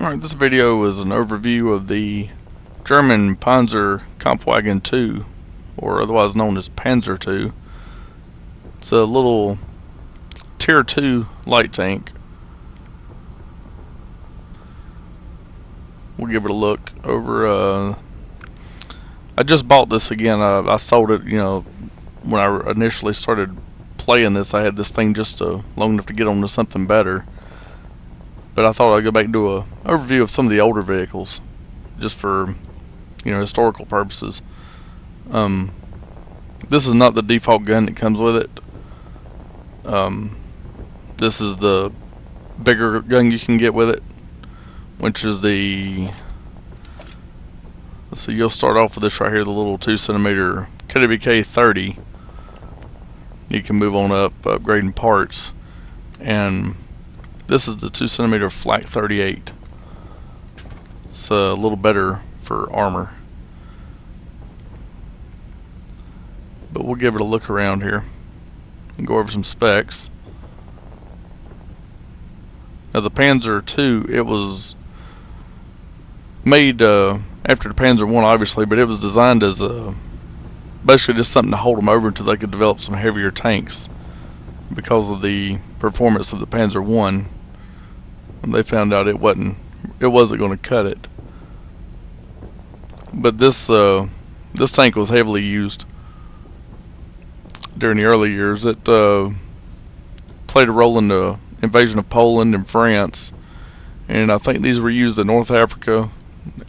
Alright, this video is an overview of the German Panzer Kampfwagen 2, or otherwise known as Panzer 2. It's a little Tier 2 light tank. We'll give it a look over. I just bought this again. I sold it, when I initially started playing this. I had this thing just long enough to get onto something better. But I thought I'd go back and do an overview of some of the older vehicles, just for, historical purposes. This is not the default gun that comes with it. This is the bigger gun you can get with it, which is the, let's see, you'll start off with this right here, the little 2cm KWK-30. You can move on up, upgrading parts, and this is the 2cm Flak 38. It's a little better for armor, but we'll give it a look around here and go over some specs. Now the Panzer II, it was made after the Panzer I, obviously, but it was designed as basically just something to hold them over until they could develop some heavier tanks. Because of the performance of the Panzer I, they found out it wasn't going to cut it. But this tank was heavily used during the early years. It played a role in the invasion of Poland and France, and I think these were used in North Africa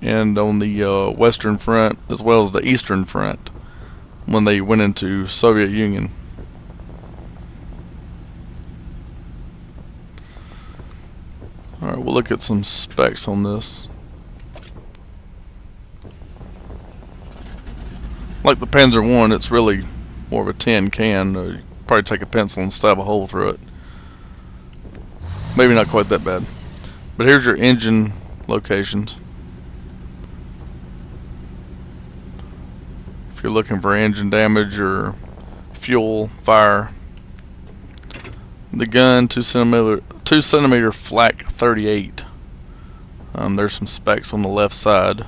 and on the Western Front as well as the Eastern Front when they went into Soviet Union. Alright, we'll look at some specs on this. Like the Panzer I, it's really more of a tin can. You probably take a pencil and stab a hole through it. Maybe not quite that bad. But here's your engine locations. If you're looking for engine damage or fuel, fire. The gun, 2cm Flak 38. There's some specs on the left side.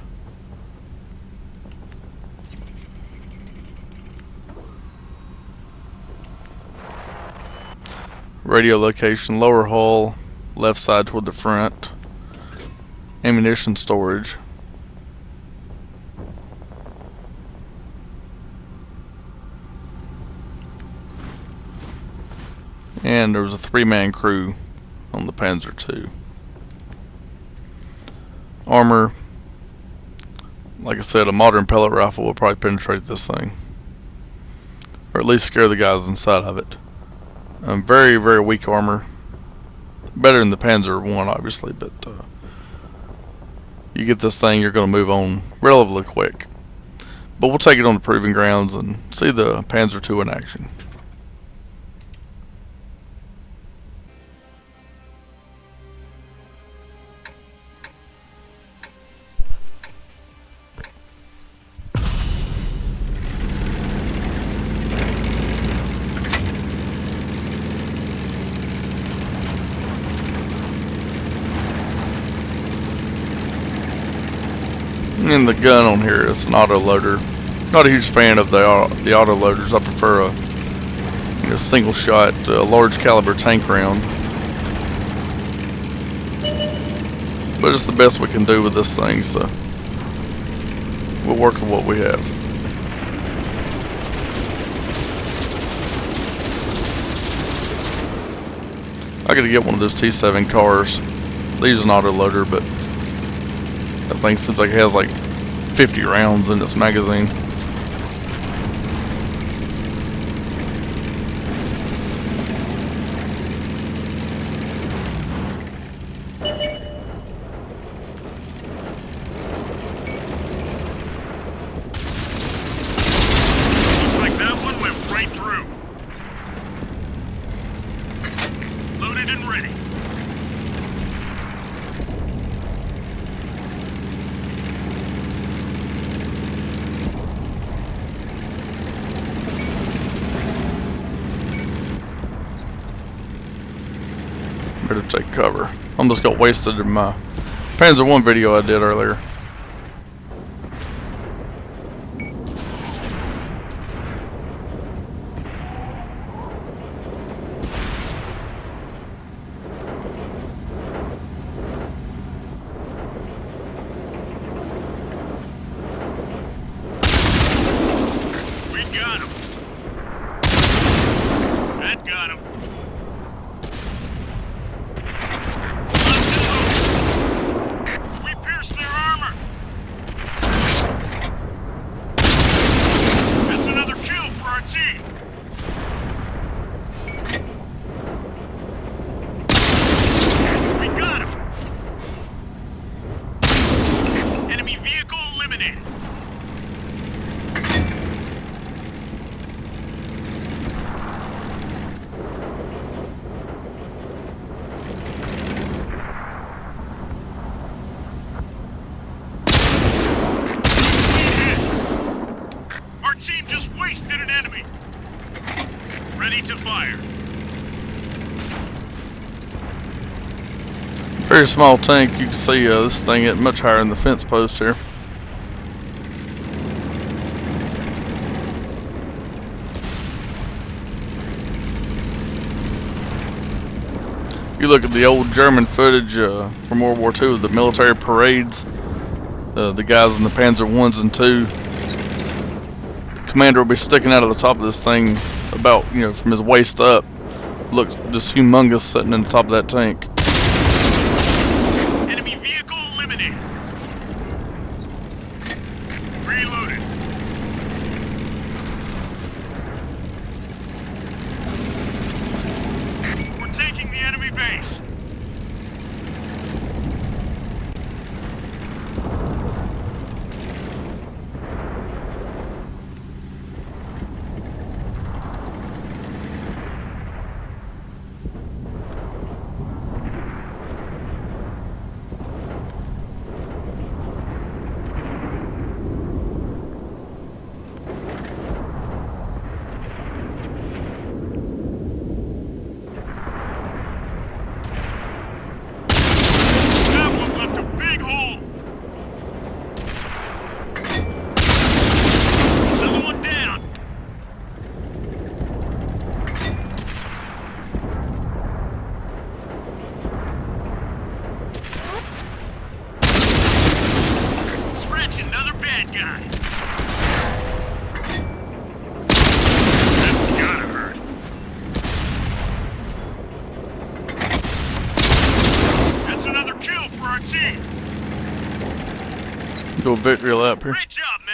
Radio location, lower hull, left side toward the front. Ammunition storage. And there was a 3-man crew on the Panzer II. Armor, like I said, a modern pellet rifle will probably penetrate this thing, or at least scare the guys inside of it. Very, very weak armor. Better than the Panzer I, obviously, but you get this thing, you're going to move on relatively quick. But we'll take it on the proving grounds and see the Panzer II in action. And the gun on here is an auto loader. Not a huge fan of the auto loaders. I prefer a single shot, large caliber tank round. But it's the best we can do with this thing, so we'll work with what we have. I gotta get one of those T7 cars. They use an auto loader, but that thing seems like it has like 50 rounds in its magazine. Like that one went right through. Loaded and ready. Better take cover. Almost got wasted in my Panzer 1 video I did earlier. We got him. That got him. We pierced their armor. That's another kill for our team. We got him. Enemy vehicle eliminated. Our team just wasted an enemy. Ready to fire. Very small tank. You can see this thing at much higher than the fence post here. You look at the old German footage from World War II of the military parades. The guys in the Panzer 1s and 2. The commander will be sticking out of the top of this thing about, from his waist up. Looks just humongous sitting in the top of that tank. Enemy vehicle eliminated. Reloaded. We're taking the enemy base. That one left a big hole. Another one down. Scratch another bad guy. That's gotta hurt. That's another kill for our team. Do a victory lap here. Great job, man.